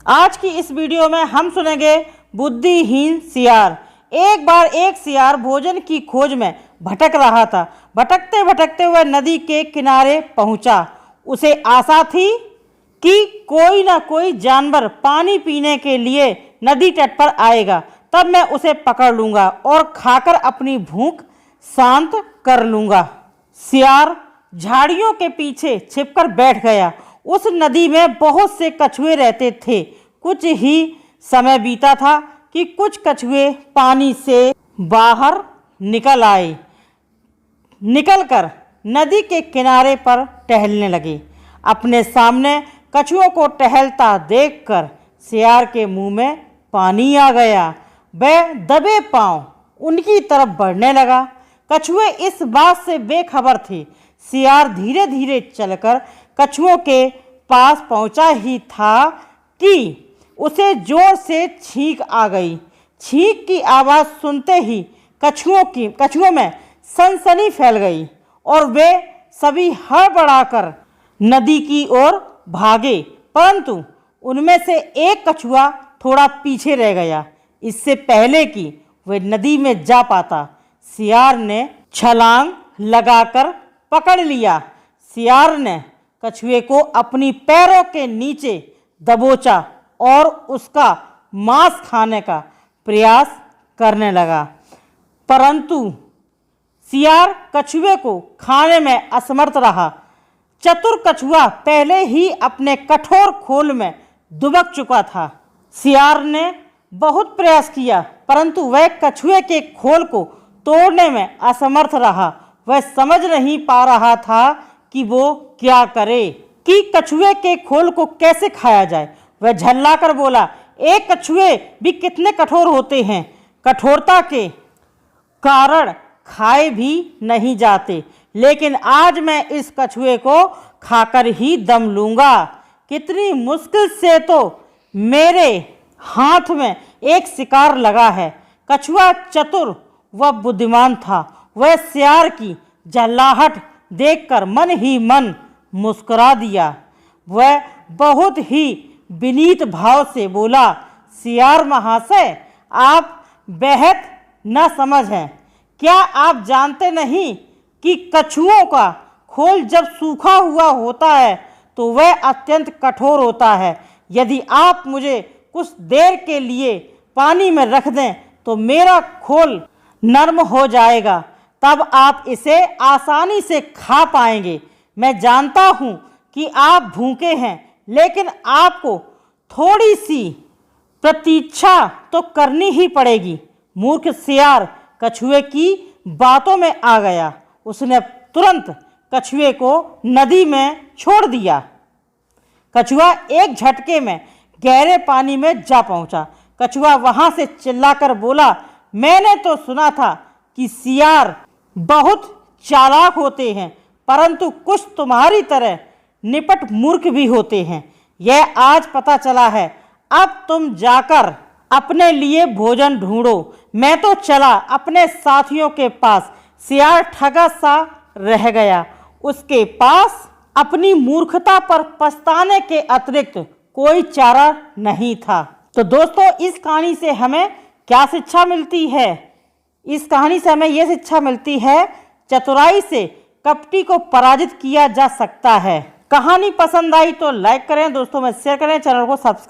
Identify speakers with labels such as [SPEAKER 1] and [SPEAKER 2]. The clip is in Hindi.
[SPEAKER 1] आज की इस वीडियो में हम सुनेंगे बुद्धिहीन सियार। एक बार एक सियार भोजन की खोज में भटक रहा था। भटकते भटकते वह नदी के किनारे पहुंचा। उसे आशा थी कि कोई ना कोई जानवर पानी पीने के लिए नदी तट पर आएगा, तब मैं उसे पकड़ लूँगा और खाकर अपनी भूख शांत कर लूँगा। सियार झाड़ियों के पीछे छिपकर बैठ गया। उस नदी में बहुत से कछुए रहते थे। कुछ ही समय बीता था कि कुछ कछुए पानी से बाहर निकल आए। निकलकर नदी के किनारे पर टहलने लगे। अपने सामने कछुओं को टहलता देखकर सियार के मुंह में पानी आ गया। वह दबे पांव उनकी तरफ बढ़ने लगा। कछुए इस बात से बेखबर थे। सियार धीरे धीरे चलकर कछुओं के पास पहुंचा ही था कि उसे जोर से छींक आ गई। छींक की आवाज़ सुनते ही कछुओं में सनसनी फैल गई और वे सभी हड़बड़ाकर नदी की ओर भागे, परंतु उनमें से एक कछुआ थोड़ा पीछे रह गया, इससे पहले कि वह नदी में जा पाता। सियार ने छलांग लगाकर पकड़ लिया। सियार ने कछुए को अपनी पैरों के नीचे दबोचा और उसका मांस खाने का प्रयास करने लगा, परंतु सियार कछुए को खाने में असमर्थ रहा। चतुर कछुआ पहले ही अपने कठोर खोल में दुबक चुका था। सियार ने बहुत प्रयास किया, परंतु वह कछुए के खोल को तोड़ने में असमर्थ रहा। वह समझ नहीं पा रहा था कि वो क्या करे, कि कछुए के खोल को कैसे खाया जाए। वह झल्लाकर बोला, एक कछुए भी कितने कठोर होते हैं, कठोरता के कारण खाए भी नहीं जाते, लेकिन आज मैं इस कछुए को खाकर ही दम लूँगा। कितनी मुश्किल से तो मेरे हाथ में एक शिकार लगा है। कछुआ चतुर व बुद्धिमान था। वह सियार की झल्लाहट देखकर मन ही मन मुस्कुरा दिया। वह बहुत ही विनीत भाव से बोला, सियार महाशय, आप बेहद न समझ हैं। क्या आप जानते नहीं कि कछुओं का खोल जब सूखा हुआ होता है तो वह अत्यंत कठोर होता है। यदि आप मुझे कुछ देर के लिए पानी में रख दें तो मेरा खोल नरम हो जाएगा, तब आप इसे आसानी से खा पाएंगे। मैं जानता हूँ कि आप भूखे हैं, लेकिन आपको थोड़ी सी प्रतीक्षा तो करनी ही पड़ेगी। मूर्ख सियार कछुए की बातों में आ गया। उसने तुरंत कछुए को नदी में छोड़ दिया। कछुआ एक झटके में गहरे पानी में जा पहुंचा। कछुआ वहां से चिल्लाकर बोला, मैंने तो सुना था कि सियार बहुत चालाक होते हैं, परंतु कुछ तुम्हारी तरह निपट मूर्ख भी होते हैं। यह आज पता चला है। अब तुम जाकर अपने लिए भोजन ढूंढो। मैं तो चला अपने साथियों के पास। सियार ठगा सा रह गया। उसके पास अपनी मूर्खता पर पछताने के अतिरिक्त कोई चारा नहीं था। तो दोस्तों, इस कहानी से हमें क्या शिक्षा मिलती है? इस कहानी से हमें यह शिक्षा मिलती है, चतुराई से कपटी को पराजित किया जा सकता है। कहानी पसंद आई तो लाइक करें, दोस्तों में शेयर करें, चैनल को सब्सक्राइब